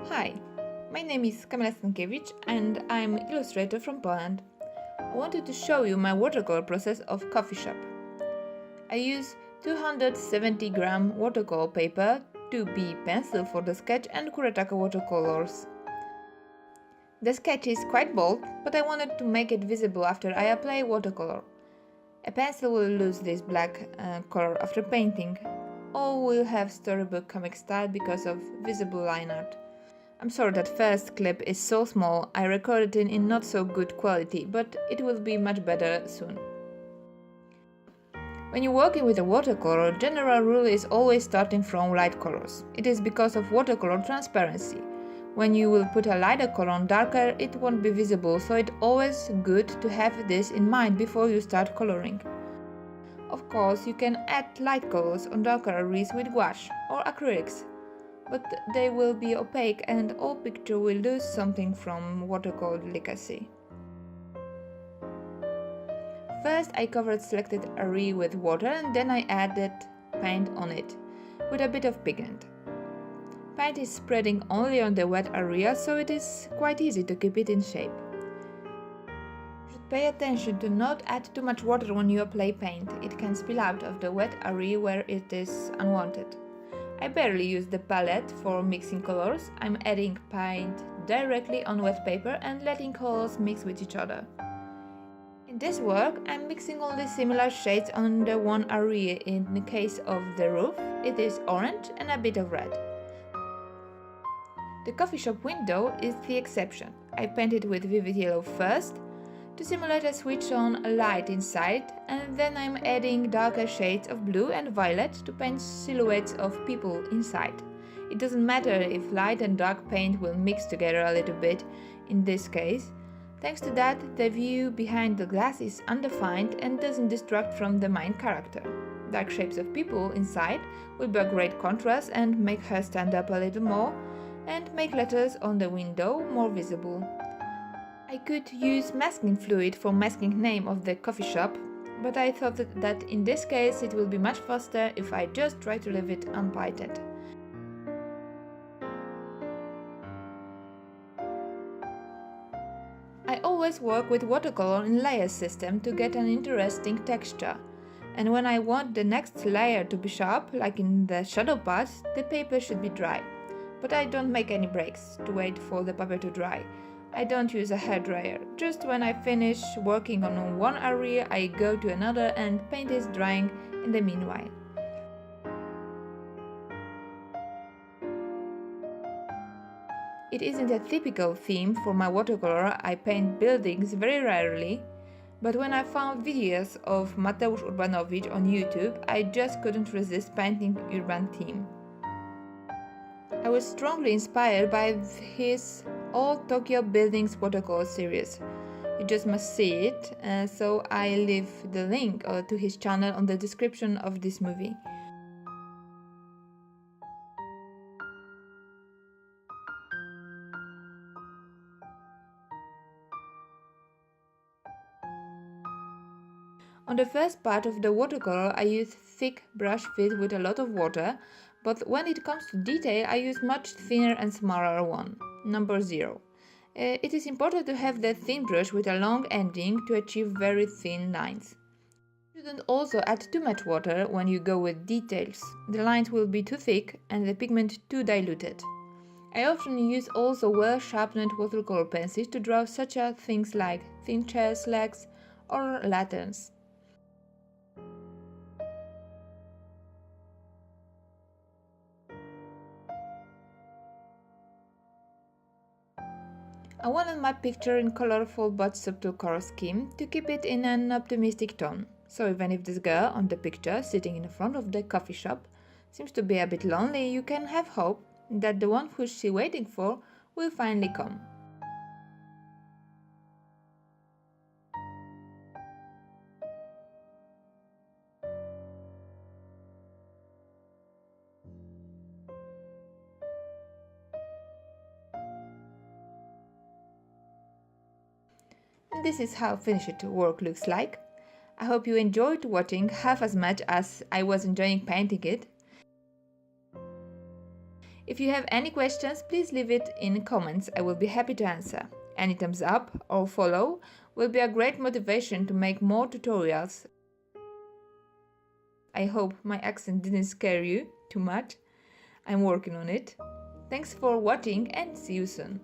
Hi, my name is Kamila Stankiewicz and I'm an illustrator from Poland. I wanted to show you my watercolor process of coffee shop. I use 270-gram watercolor paper, 2B pencil for the sketch and Kuretake watercolors. The sketch is quite bold, but I wanted to make it visible after I apply watercolor. A pencil will lose this black color after painting, or will have storybook comic style because of visible line art. I'm sorry that first clip is so small, I recorded it in not so good quality, but it will be much better soon. When you're working with a watercolor, general rule is always starting from light colors. It is because of watercolor transparency. When you will put a lighter color on darker, it won't be visible, so it's always good to have this in mind before you start coloring. Of course, you can add light colors on darker areas with gouache or acrylics, but they will be opaque and all picture will lose something from watercolor legacy. First I covered selected area with water and then I added paint on it with a bit of pigment. Paint is spreading only on the wet area, so it is quite easy to keep it in shape. You should pay attention to not add too much water when you apply paint. It can spill out of the wet area where it is unwanted. I barely use the palette for mixing colors. I'm adding paint directly on wet paper and letting colors mix with each other. In this work, I'm mixing only similar shades on the one area. In the case of the roof, it is orange and a bit of red. The coffee shop window is the exception. I painted with vivid yellow first, to simulate a switch on a light inside, and then I'm adding darker shades of blue and violet to paint silhouettes of people inside. It doesn't matter if light and dark paint will mix together a little bit in this case. Thanks to that, the view behind the glass is undefined and doesn't distract from the main character. Dark shapes of people inside will be a great contrast and make her stand up a little more and make letters on the window more visible. I could use masking fluid for masking name of the coffee shop, but I thought that in this case it will be much faster if I just try to leave it unpainted. I always work with watercolor in layer system to get an interesting texture, and when I want the next layer to be sharp, like in the shadow part, the paper should be dry. But I don't make any breaks to wait for the paper to dry. I don't use a hairdryer. Just when I finish working on one area, I go to another and paint is drying in the meanwhile. It isn't a typical theme for my watercolor. I paint buildings very rarely, but when I found videos of Mateusz Urbanowicz on YouTube, I just couldn't resist painting urban theme. I was strongly inspired by his All Tokyo Buildings watercolor series. You just must see it, so I leave the link to his channel on the description of this movie. On the first part of the watercolor, I use thick brush filled with a lot of water, but when it comes to detail, I use much thinner and smaller one, number 0. It is important to have the thin brush with a long ending to achieve very thin lines. You shouldn't also add too much water when you go with details. The lines will be too thick and the pigment too diluted. I often use also well-sharpened watercolor pencils to draw such things like thin chairs, legs or lanterns. I wanted my picture in colorful but subtle color scheme to keep it in an optimistic tone. So even if this girl on the picture sitting in front of the coffee shop seems to be a bit lonely, you can have hope that the one who she's waiting for will finally come. And this is how finished work looks like. I hope you enjoyed watching half as much as I was enjoying painting it. If you have any questions, please leave it in comments. I will be happy to answer. Any thumbs up or follow will be a great motivation to make more tutorials. I hope my accent didn't scare you too much. I'm working on it. Thanks for watching and see you soon.